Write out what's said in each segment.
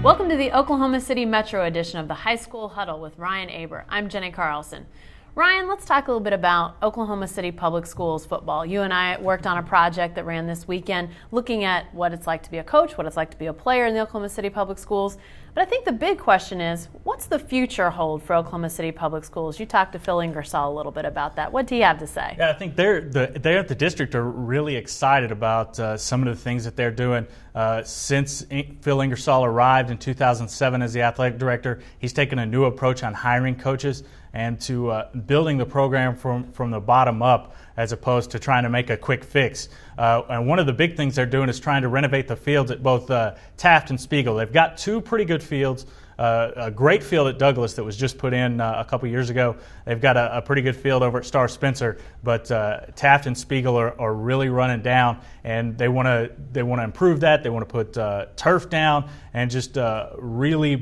Welcome to the Oklahoma City Metro edition of the High School Huddle with Ryan Aber. I'm Jenny Carlson. Ryan, let's talk a little bit about Oklahoma City Public Schools football. You and I worked on a project that ran this weekend looking at what it's like to be a coach, what it's like to be a player in the Oklahoma City Public Schools. But I think the big question is, what's the future hold for Oklahoma City Public Schools? You talked to Phil Ingersoll a little bit about that. What do you have to say? Yeah, I think they at the district are really excited about some of the things that they're doing. Since Phil Ingersoll arrived in 2007 as the athletic director, he's taken a new approach on hiring coaches and to building the program from the bottom up as opposed to trying to make a quick fix. And one of the big things they're doing is trying to renovate the fields at both Taft and Spiegel. They've got two pretty good fields. A great field at Douglas that was just put in a couple years ago. They've got a pretty good field over at Star Spencer, but Taft and Spiegel are really running down, and they want to improve that. They want to put turf down and just really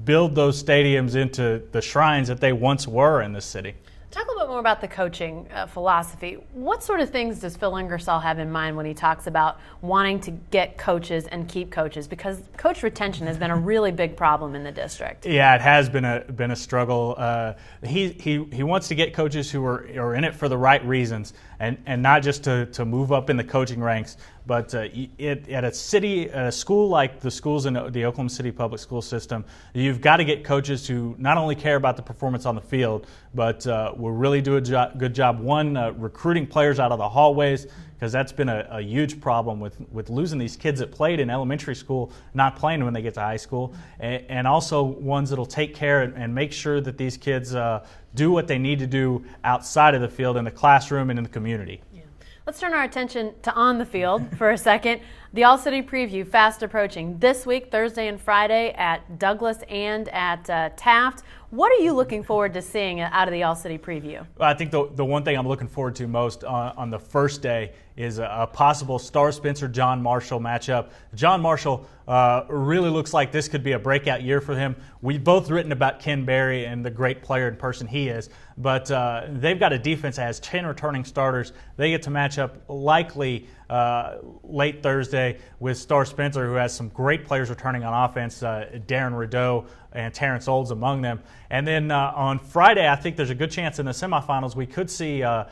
build those stadiums into the shrines that they once were in this city. Talk a little bit more about the coaching philosophy. What sort of things does Phil Ingersoll have in mind when he talks about wanting to get coaches and keep coaches? Because coach retention has been a really big problem in the district. Yeah, it has been a struggle. He wants to get coaches who are in it for the right reasons and not just to move up in the coaching ranks. But at a school like the schools in the Oklahoma City public school system, you've got to get coaches who not only care about the performance on the field, but will really do a good job, recruiting players out of the hallways, because that's been a huge problem with losing these kids that played in elementary school, not playing when they get to high school, and also ones that will take care and make sure that these kids do what they need to do outside of the field, in the classroom and in the community. Let's turn our attention to on the field for a second. The All-City Preview fast approaching this week, Thursday and Friday at Douglas and at Taft. What are you looking forward to seeing out of the All-City Preview? Well, I think the one thing I'm looking forward to most on the first day is a possible Star Spencer-John Marshall matchup. John Marshall really looks like this could be a breakout year for him. We've both written about Ken Berry and the great player and person he is, but they've got a defense that has 10 returning starters. They get to match up likely late Thursday with Star Spencer, who has some great players returning on offense, Darren Rideau and Terrence Olds among them. And then on Friday, I think there's a good chance in the semifinals we could see a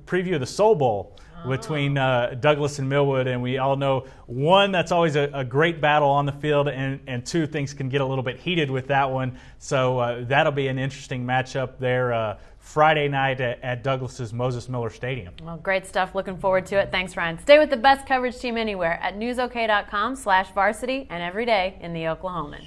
preview of the Soul Bowl between Douglas and Millwood, and we all know, one, that's always a great battle on the field, and two, things can get a little bit heated with that one. So that'll be an interesting matchup there Friday night at Douglas's Moses Miller Stadium. Well, great stuff. Looking forward to it. Thanks, Ryan. Stay with the best coverage team anywhere at newsok.com/varsity and every day in the Oklahoman.